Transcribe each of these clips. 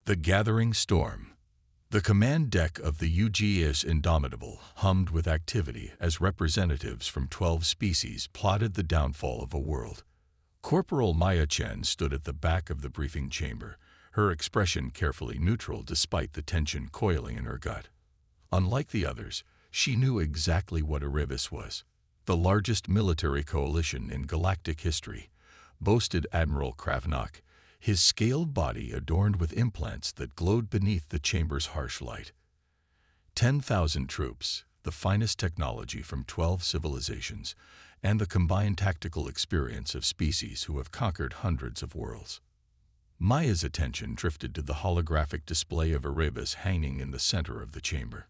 The gathering storm. The command deck of the UGS Indomitable hummed with activity as representatives from 12 species plotted the downfall of a world. Corporal Maya Chen stood at the back of the briefing chamber, her expression carefully neutral despite the tension coiling in her gut. Unlike the others, she knew exactly what Erebus was. The largest military coalition in galactic history, boasted Admiral Kravnak, his scaled body adorned with implants that glowed beneath the chamber's harsh light. 10,000 troops, the finest technology from 12 civilizations, and the combined tactical experience of species who have conquered hundreds of worlds. Maya's attention drifted to the holographic display of Erebus hanging in the center of the chamber.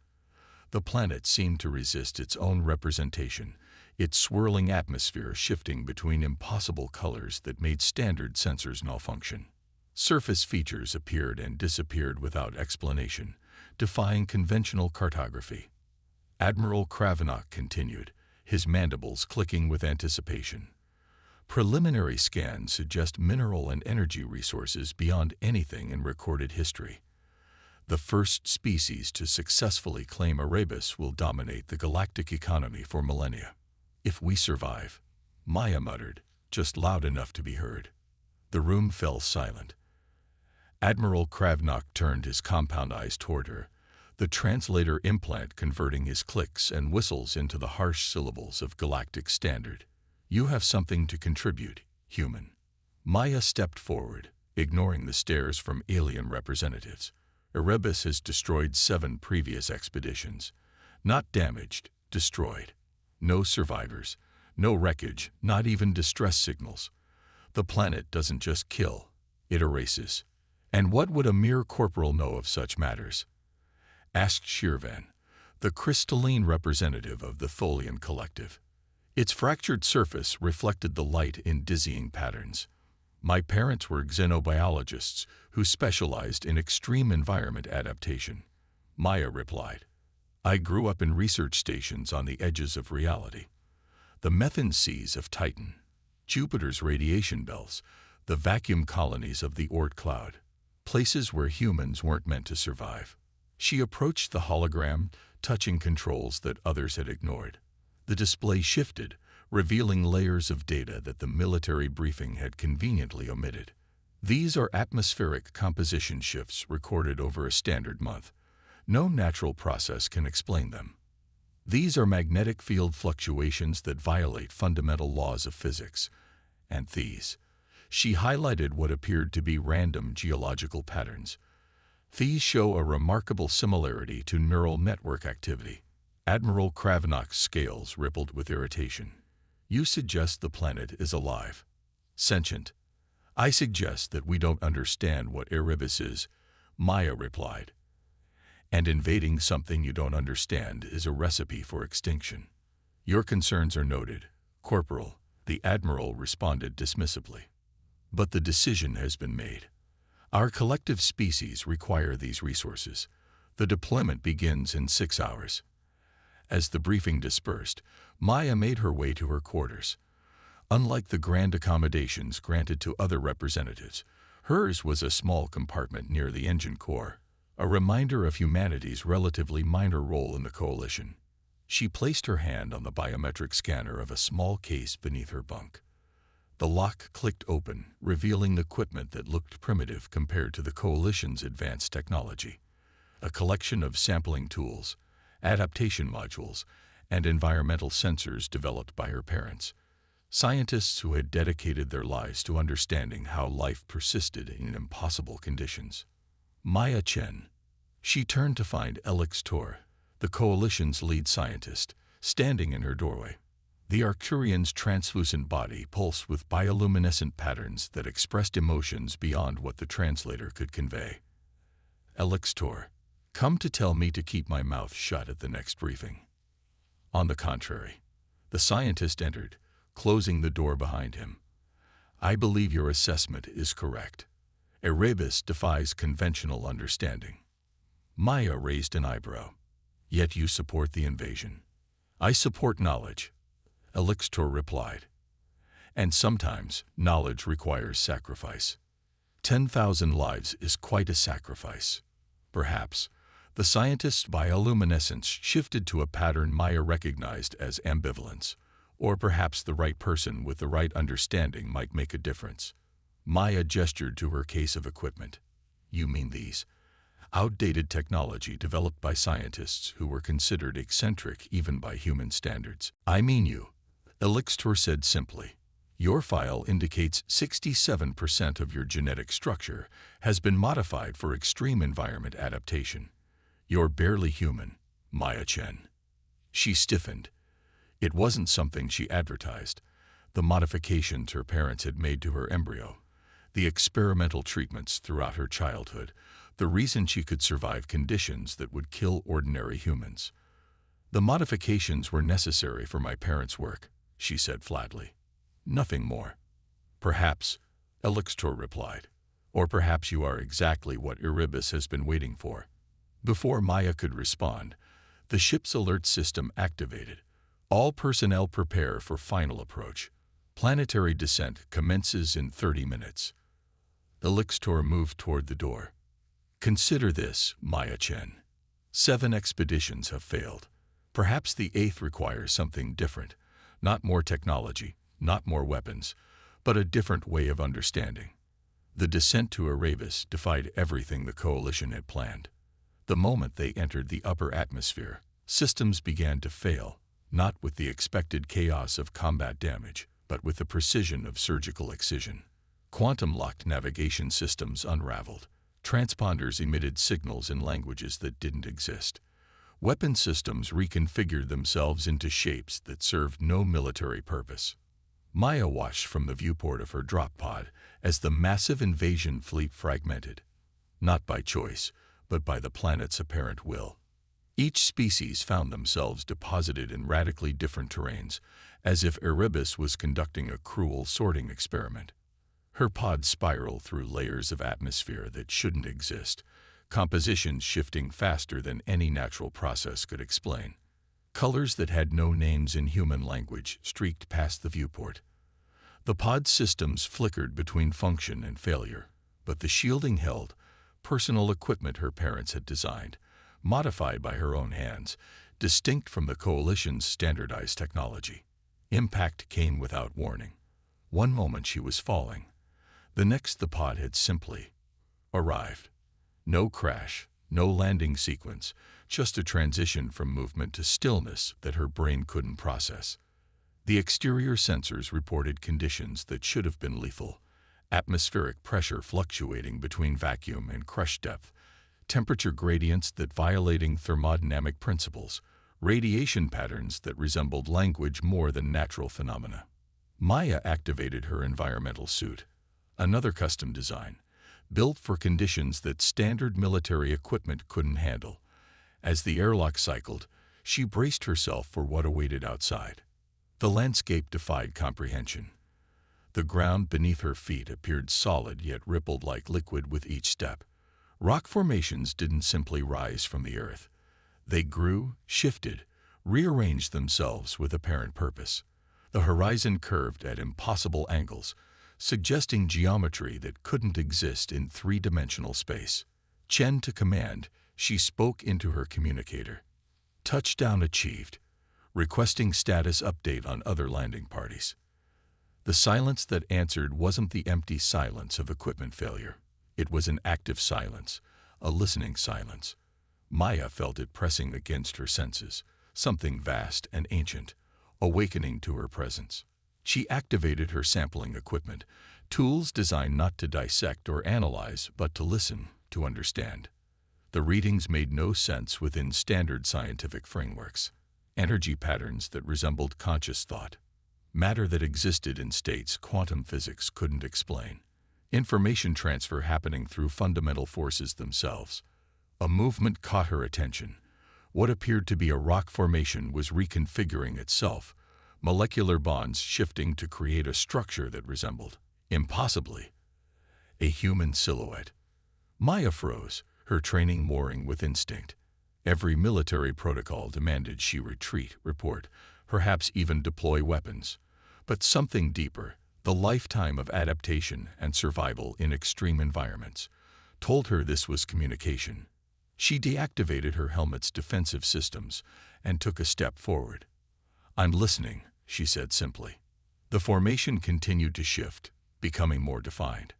The planet seemed to resist its own representation, its swirling atmosphere shifting between impossible colors that made standard sensors malfunction. Surface features appeared and disappeared without explanation, defying conventional cartography. Admiral Kravnak continued, his mandibles clicking with anticipation. Preliminary scans suggest mineral and energy resources beyond anything in recorded history. The first species to successfully claim Erebus will dominate the galactic economy for millennia. If we survive, Maya muttered, just loud enough to be heard. The room fell silent. Admiral Kravnak turned his compound eyes toward her, the translator implant converting his clicks and whistles into the harsh syllables of galactic standard. You have something to contribute, human. Maya stepped forward, ignoring the stares from alien representatives. Erebus has destroyed 7 previous expeditions. Not damaged, destroyed. No survivors, no wreckage, not even distress signals. The planet doesn't just kill, it erases. And what would a mere corporal know of such matters? Asked Shirvan, the crystalline representative of the Tholian collective. Its fractured surface reflected the light in dizzying patterns. My parents were xenobiologists who specialized in extreme environment adaptation. Maya replied. I grew up in research stations on the edges of reality. The methane seas of Titan, Jupiter's radiation belts, the vacuum colonies of the Oort cloud, places where humans weren't meant to survive. She approached the hologram, touching controls that others had ignored. The display shifted, revealing layers of data that the military briefing had conveniently omitted. These are atmospheric composition shifts recorded over a standard month. No natural process can explain them. These are magnetic field fluctuations that violate fundamental laws of physics. And these. She highlighted what appeared to be random geological patterns. These show a remarkable similarity to neural network activity. Admiral Kravnak's scales rippled with irritation. You suggest the planet is alive, sentient. I suggest that we don't understand what Erebus is, Maya replied. And invading something you don't understand is a recipe for extinction. Your concerns are noted, Corporal, the Admiral responded dismissively. But the decision has been made. Our collective species require these resources. The deployment begins in 6 hours. As the briefing dispersed, Maya made her way to her quarters. Unlike the grand accommodations granted to other representatives, hers was a small compartment near the engine core, a reminder of humanity's relatively minor role in the coalition. She placed her hand on the biometric scanner of a small case beneath her bunk. The lock clicked open, revealing equipment that looked primitive compared to the coalition's advanced technology. A collection of sampling tools, adaptation modules, and environmental sensors developed by her parents. Scientists who had dedicated their lives to understanding how life persisted in impossible conditions. Maya Chen. She turned to find Elix Tor, the coalition's lead scientist, standing in her doorway. The Arcturian's translucent body pulsed with bioluminescent patterns that expressed emotions beyond what the translator could convey. Elix Tor. Come to tell me to keep my mouth shut at the next briefing. On the contrary, the scientist entered, closing the door behind him. I believe your assessment is correct. Erebus defies conventional understanding. Maya raised an eyebrow. Yet you support the invasion. I support knowledge, Elixtor replied. And sometimes knowledge requires sacrifice. 10,000 lives is quite a sacrifice. Perhaps the scientist's bioluminescence shifted to a pattern Maya recognized as ambivalence, or perhaps the right person with the right understanding might make a difference. Maya gestured to her case of equipment. You mean these? Outdated technology developed by scientists who were considered eccentric even by human standards. I mean you, Elixir said simply. Your file indicates 67% of your genetic structure has been modified for extreme environment adaptation. You're barely human, Maya Chen. She stiffened. It wasn't something she advertised. The modifications her parents had made to her embryo, the experimental treatments throughout her childhood, the reason she could survive conditions that would kill ordinary humans. The modifications were necessary for my parents' work, she said flatly. Nothing more. Perhaps, Elixir replied. Or perhaps you are exactly what Erebus has been waiting for. Before Maya could respond, the ship's alert system activated. All personnel prepare for final approach. Planetary descent commences in 30 minutes. Elixir moved toward the door. Consider this, Maya Chen. 7 expeditions have failed. Perhaps the 8th requires something different. Not more technology, not more weapons, but a different way of understanding. The descent to Erebus defied everything the Coalition had planned. The moment they entered the upper atmosphere, systems began to fail, not with the expected chaos of combat damage, but with the precision of surgical excision. Quantum-locked navigation systems unraveled. Transponders emitted signals in languages that didn't exist. Weapon systems reconfigured themselves into shapes that served no military purpose. Maya watched from the viewport of her drop pod as the massive invasion fleet fragmented, not by choice, but by the planet's apparent will. Each species found themselves deposited in radically different terrains, as if Erebus was conducting a cruel sorting experiment. Her pod spiraled through layers of atmosphere that shouldn't exist, compositions shifting faster than any natural process could explain. Colors that had no names in human language streaked past the viewport. The pod systems flickered between function and failure, but the shielding held personal equipment her parents had designed, modified by her own hands, distinct from the Coalition's standardized technology. Impact came without warning. One moment she was falling. The next the pod had simply arrived. No crash, no landing sequence, just a transition from movement to stillness that her brain couldn't process. The exterior sensors reported conditions that should have been lethal. Atmospheric pressure fluctuating between vacuum and crush depth, temperature gradients that violating thermodynamic principles, radiation patterns that resembled language more than natural phenomena. Maya activated her environmental suit, another custom design, built for conditions that standard military equipment couldn't handle. As the airlock cycled, she braced herself for what awaited outside. The landscape defied comprehension. The ground beneath her feet appeared solid yet rippled like liquid with each step. Rock formations didn't simply rise from the earth. They grew, shifted, rearranged themselves with apparent purpose. The horizon curved at impossible angles, suggesting geometry that couldn't exist in three-dimensional space. Chen to command, she spoke into her communicator. Touchdown achieved. Requesting status update on other landing parties. The silence that answered wasn't the empty silence of equipment failure. It was an active silence, a listening silence. Maya felt it pressing against her senses, something vast and ancient, awakening to her presence. She activated her sampling equipment, tools designed not to dissect or analyze, but to listen, to understand. The readings made no sense within standard scientific frameworks. Energy patterns that resembled conscious thought. Matter that existed in states quantum physics couldn't explain. Information transfer happening through fundamental forces themselves. A movement caught her attention. What appeared to be a rock formation was reconfiguring itself, molecular bonds shifting to create a structure that resembled, impossibly, a human silhouette. Maya froze, her training warring with instinct. Every military protocol demanded she retreat, report, perhaps even deploy weapons. But something deeper, The lifetime of adaptation and survival in extreme environments told her this was communication. She deactivated her helmet's defensive systems and took a step forward. "I'm listening," she said simply. The formation continued to shift, becoming more defined.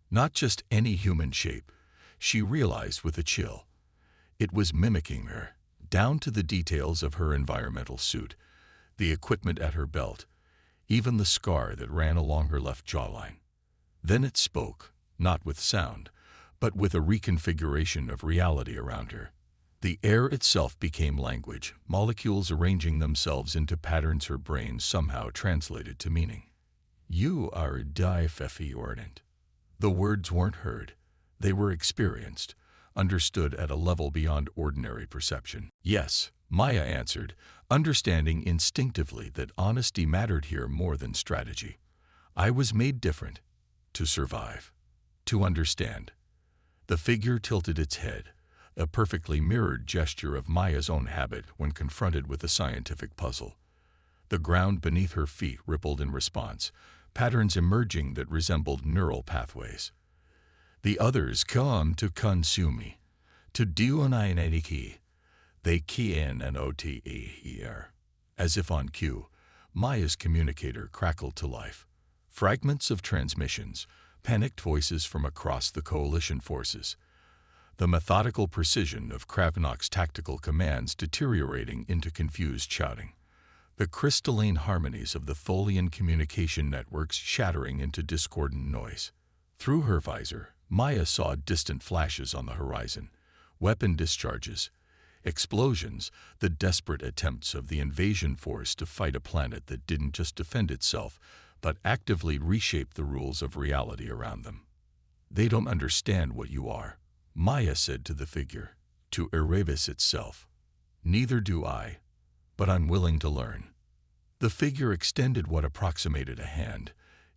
Not just any human shape, she realized with a chill. It was mimicking her, down to the details of her environmental suit, the equipment at her belt, even the scar that ran along her left jawline. Then it spoke, not with sound, but with a reconfiguration of reality around her. The air itself became language, molecules arranging themselves into patterns her brain somehow translated to meaning. "You are HFY Universe." The words weren't heard. They were experienced, understood at a level beyond ordinary perception. "Yes," Maya answered, understanding instinctively that honesty mattered here more than strategy. "I was made different, to survive, to understand." The figure tilted its head, a perfectly mirrored gesture of Maya's own habit when confronted with a scientific puzzle. The ground beneath her feet rippled in response, patterns emerging that resembled neural pathways. "The others come to consume me, to do an ingenuity. They key in an OTER." As if on cue, Maya's communicator crackled to life. Fragments of transmissions, panicked voices from across the coalition forces. The methodical precision of Kravnok's tactical commands deteriorating into confused shouting. The crystalline harmonies of the Tholian communication networks shattering into discordant noise. Through her visor, Maya saw distant flashes on the horizon, weapon discharges, explosions, the desperate attempts of the invasion force to fight a planet that didn't just defend itself, but actively reshape the rules of reality around them. "They don't understand what you are," Maya said to the figure, to Erebus itself. "Neither do I, but I'm willing to learn." The figure extended what approximated a hand,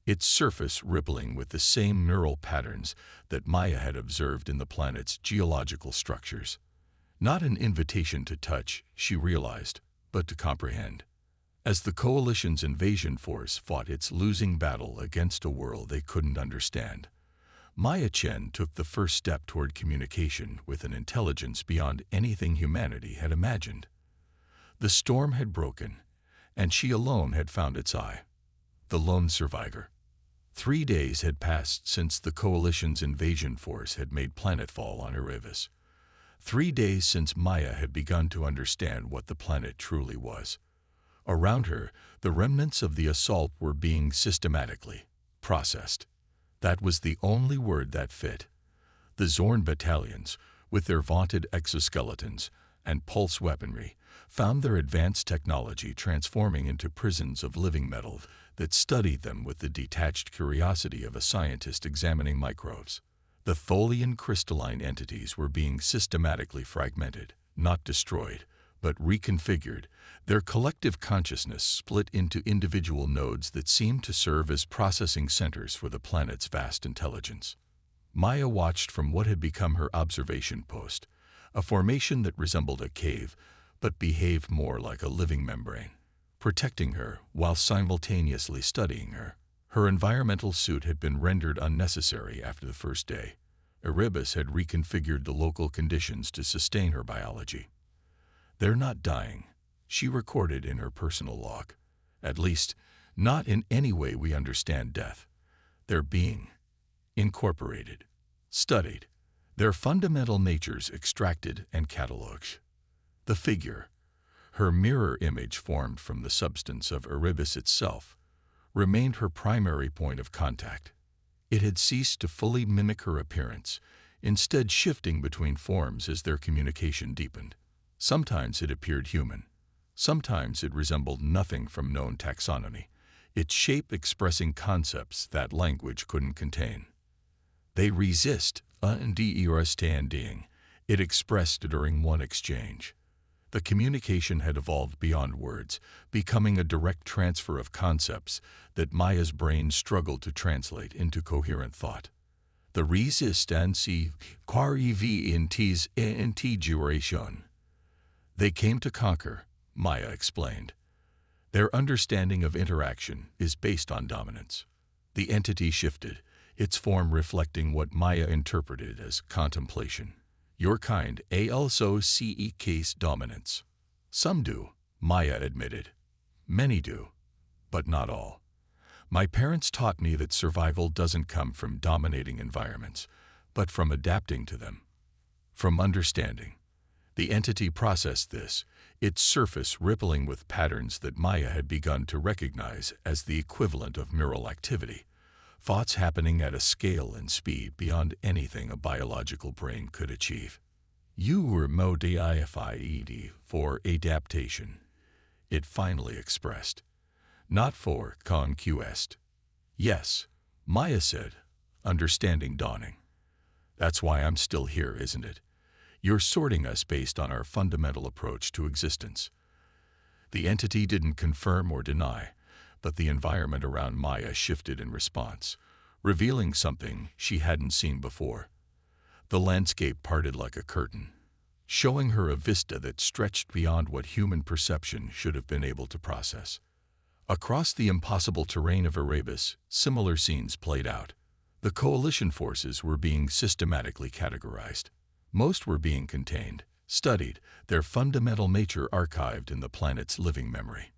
its surface rippling with the same neural patterns that Maya had observed in the planet's geological structures. Not an invitation to touch, she realized, but to comprehend. As the Coalition's invasion force fought its losing battle against a world they couldn't understand, Maya Chen took the first step toward communication with an intelligence beyond anything humanity had imagined. The storm had broken, and she alone had found its eye. The lone survivor. 3 days had passed since the Coalition's invasion force had made planetfall on Erebus. 3 days since Maya had begun to understand what the planet truly was. Around her, the remnants of the assault were being systematically processed. That was the only word that fit. The Zorn battalions, with their vaunted exoskeletons and pulse weaponry, found their advanced technology transforming into prisons of living metal that studied them with the detached curiosity of a scientist examining microbes. The Tholian crystalline entities were being systematically fragmented, not destroyed, but reconfigured, their collective consciousness split into individual nodes that seemed to serve as processing centers for the planet's vast intelligence. Maya watched from what had become her observation post, a formation that resembled a cave, but behaved more like a living membrane, protecting her while simultaneously studying her. Her environmental suit had been rendered unnecessary after the first day. Erebus had reconfigured the local conditions to sustain her biology. "They're not dying," she recorded in her personal log. "At least, not in any way we understand death. They're being incorporated, studied, their fundamental natures extracted and cataloged." The figure, her mirror image formed from the substance of Erebus itself, remained her primary point of contact. It had ceased to fully mimic her appearance, instead shifting between forms as their communication deepened. Sometimes it appeared human. Sometimes it resembled nothing from known taxonomy, its shape expressing concepts that language couldn't contain. "They resist understanding," it expressed during one exchange. The communication had evolved beyond words, becoming a direct transfer of concepts that Maya's brain struggled to translate into coherent thought. "The resistance integration. They came to conquer," Maya explained. "Their understanding of interaction is based on dominance. The entity shifted, its form reflecting what Maya interpreted as contemplation. Your kind also seeks dominance. Some do, Maya admitted. Many do, but not all. My parents taught me that survival doesn't come from dominating environments, but from adapting to them. From understanding. The entity processed this, its surface rippling with patterns that Maya had begun to recognize as the equivalent of neural activity, thoughts happening at a scale and speed beyond anything a biological brain could achieve. You were modified for adaptation, it finally expressed, not for conquest. Yes, Maya said, understanding dawning. That's why I'm still here, isn't it? You're sorting us based on our fundamental approach to existence. The entity didn't confirm or deny, but the environment around Maya shifted in response, revealing something she hadn't seen before. The landscape parted like a curtain, showing her a vista that stretched beyond what human perception should have been able to process. Across the impossible terrain of Erebus, similar scenes played out. The coalition forces were being systematically categorized. Most were being contained, studied, their fundamental nature archived in the planet's living memory.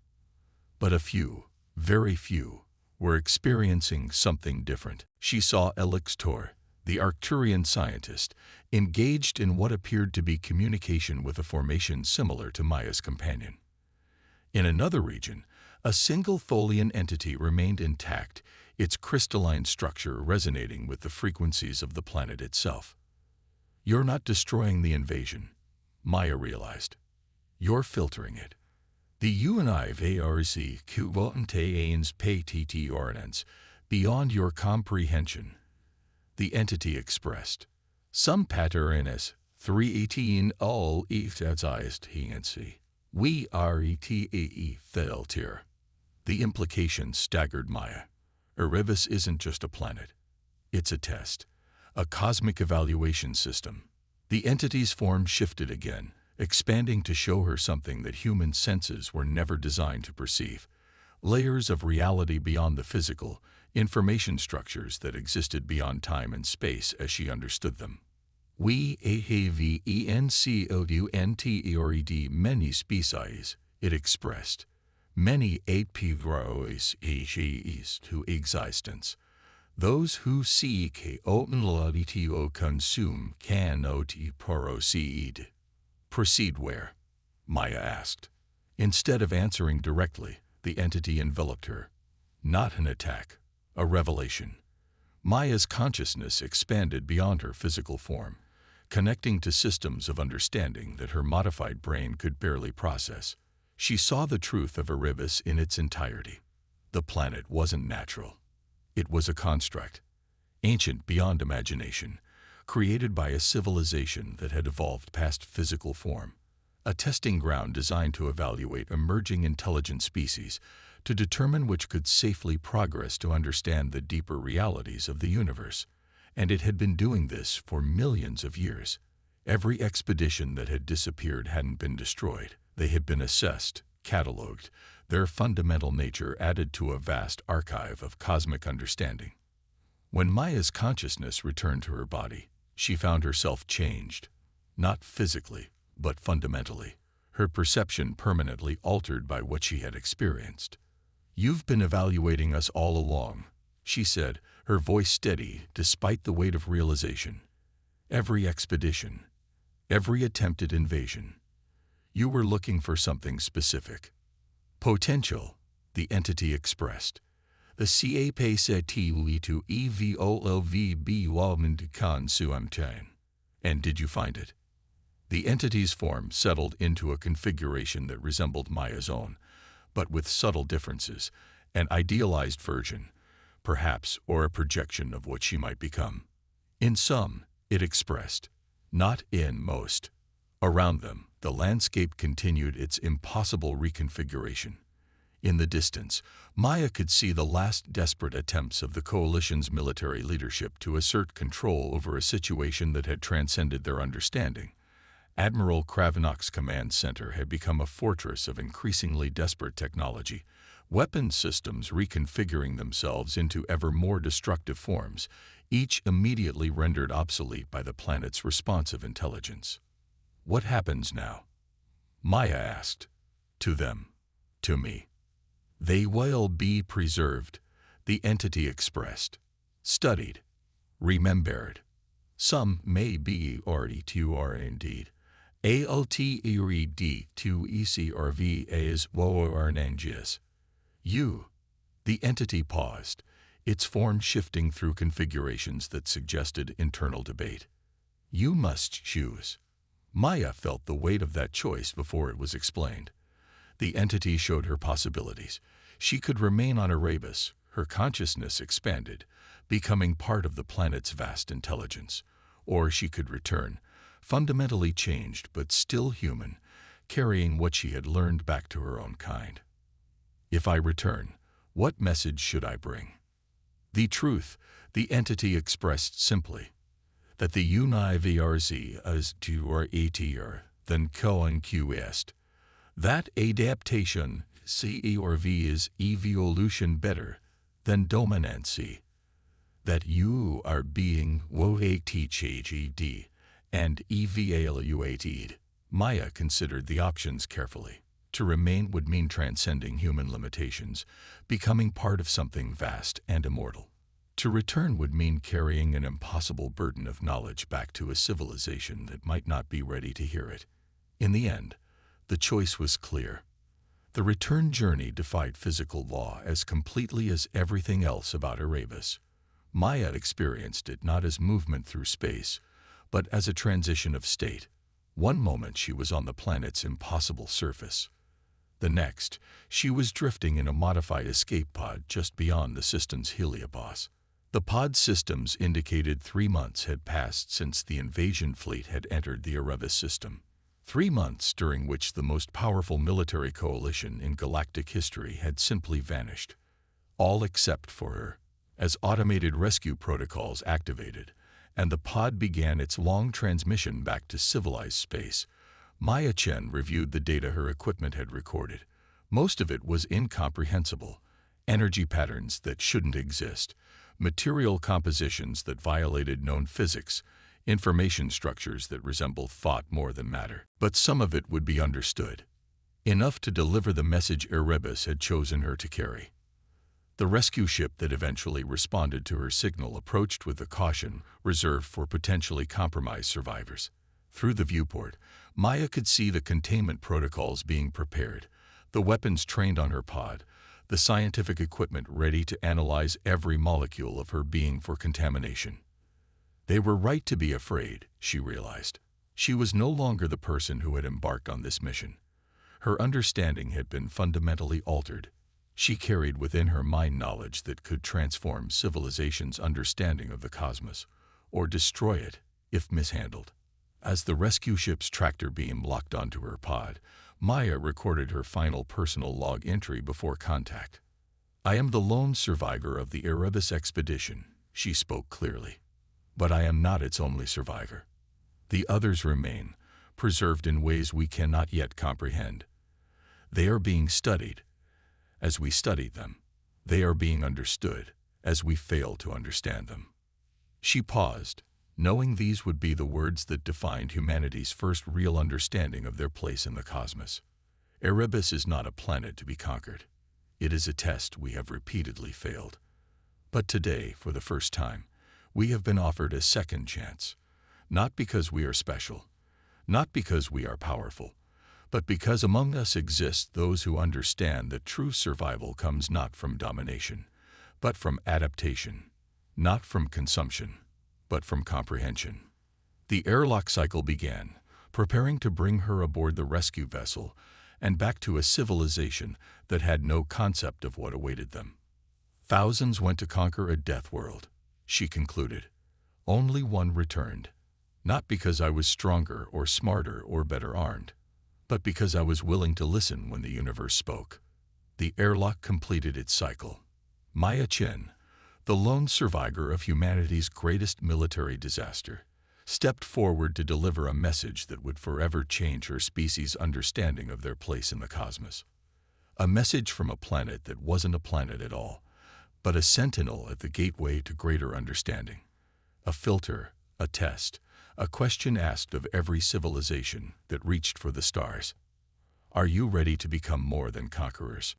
But a few, very few, were experiencing something different. She saw Elixtor, the Arcturian scientist, engaged in what appeared to be communication with a formation similar to Maya's companion. In another region, a single Tholian entity remained intact, its crystalline structure resonating with the frequencies of the planet itself. You're not destroying the invasion, Maya realized. You're filtering it. The UNIVARC contains PTT ordinance beyond your comprehension, the entity expressed. Some patterns 318 all emphasized hiency. We are ETE filter. The implication staggered Maya. Erebus isn't just a planet. It's a test. A cosmic evaluation system. The entity's form shifted again, expanding to show her something that human senses were never designed to perceive. Layers of reality beyond the physical, information structures that existed beyond time and space as she understood them. We AVENCOUNTERED many species, it expressed. Many APGROs to existence. Those who seek openly to consume cannot proceed. Proceed where? Maya asked. Instead of answering directly, the entity enveloped her. Not an attack, a revelation. Maya's consciousness expanded beyond her physical form, connecting to systems of understanding that her modified brain could barely process. She saw the truth of Erebus in its entirety. The planet wasn't natural. It was a construct, ancient beyond imagination, created by a civilization that had evolved past physical form, a testing ground designed to evaluate emerging intelligent species, to determine which could safely progress to understand the deeper realities of the universe. And it had been doing this for millions of years. Every expedition that had disappeared hadn't been destroyed. They had been assessed, catalogued, their fundamental nature added to a vast archive of cosmic understanding. When Maya's consciousness returned to her body, she found herself changed, not physically, but fundamentally, her perception permanently altered by what she had experienced. You've been evaluating us all along, she said, her voice steady despite the weight of realization. Every expedition, every attempted invasion. You were looking for something specific. Potential, the entity expressed. The CAP said to EVOLVB Walmond Suamtain. And did you find it? The entity's form settled into a configuration that resembled Maya's own, but with subtle differences, an idealized version, perhaps, or a projection of what she might become. In some, it expressed, not in most. Around them, the landscape continued its impossible reconfiguration. In the distance, Maya could see the last desperate attempts of the coalition's military leadership to assert control over a situation that had transcended their understanding. Admiral Kravenok's command center had become a fortress of increasingly desperate technology, weapon systems reconfiguring themselves into ever more destructive forms, each immediately rendered obsolete by the planet's responsive intelligence. What happens now? Maya asked. To them. To me. They will be preserved, the entity expressed. Studied. Remembered. Some may be already to are indeed. ALTERED to ECRV as WORNNGS. You. The entity paused, its form shifting through configurations that suggested internal debate. You must choose. Maya felt the weight of that choice before it was explained. The entity showed her possibilities. She could remain on Erebus, her consciousness expanded, becoming part of the planet's vast intelligence. Or she could return, fundamentally changed but still human, carrying what she had learned back to her own kind. If I return, what message should I bring? The truth, the entity expressed simply, that the universe is to or ATR than conquest. That adaptation, CE or V is evolution better than dominancy. That you are being woatchd and evaluated. Maya considered the options carefully. To remain would mean transcending human limitations, becoming part of something vast and immortal. To return would mean carrying an impossible burden of knowledge back to a civilization that might not be ready to hear it. In the end, the choice was clear. The return journey defied physical law as completely as everything else about Erebus. Maya experienced it not as movement through space, but as a transition of state. One moment she was on the planet's impossible surface. The next, she was drifting in a modified escape pod just beyond the system's heliopause. The pod systems indicated 3 months had passed since the invasion fleet had entered the Erebus system. 3 months during which the most powerful military coalition in galactic history had simply vanished. All except for her. As automated rescue protocols activated, and the pod began its long transmission back to civilized space, Maya Chen reviewed the data her equipment had recorded. Most of it was incomprehensible. Energy patterns that shouldn't exist, material compositions that violated known physics, information structures that resembled thought more than matter. But some of it would be understood. Enough to deliver the message Erebus had chosen her to carry. The rescue ship that eventually responded to her signal approached with a caution reserved for potentially compromised survivors. Through the viewport, Maya could see the containment protocols being prepared, the weapons trained on her pod, the scientific equipment ready to analyze every molecule of her being for contamination. They were right to be afraid, she realized. She was no longer the person who had embarked on this mission. Her understanding had been fundamentally altered. She carried within her mind knowledge that could transform civilization's understanding of the cosmos, or destroy it, if mishandled. As the rescue ship's tractor beam locked onto her pod, Maya recorded her final personal log entry before contact. I am the lone survivor of the Erebus expedition, she spoke clearly. But I am not its only survivor. The others remain, preserved in ways we cannot yet comprehend. They are being studied, as we studied them. They are being understood, as we fail to understand them. She paused, knowing these would be the words that defined humanity's first real understanding of their place in the cosmos. Erebus is not a planet to be conquered. It is a test we have repeatedly failed. But today, for the first time, we have been offered a second chance, not because we are special, not because we are powerful, but because among us exist those who understand that true survival comes not from domination, but from adaptation, not from consumption, but from comprehension. The airlock cycle began, preparing to bring her aboard the rescue vessel and back to a civilization that had no concept of what awaited them. Thousands went to conquer a Deathworld, she concluded. Only one returned, not because I was stronger or smarter or better armed, but because I was willing to listen when the universe spoke. The airlock completed its cycle. Maya Chen, the lone survivor of humanity's greatest military disaster, stepped forward to deliver a message that would forever change her species' understanding of their place in the cosmos. A message from a planet that wasn't a planet at all, but a sentinel at the gateway to greater understanding. A filter, a test, a question asked of every civilization that reached for the stars. Are you ready to become more than conquerors?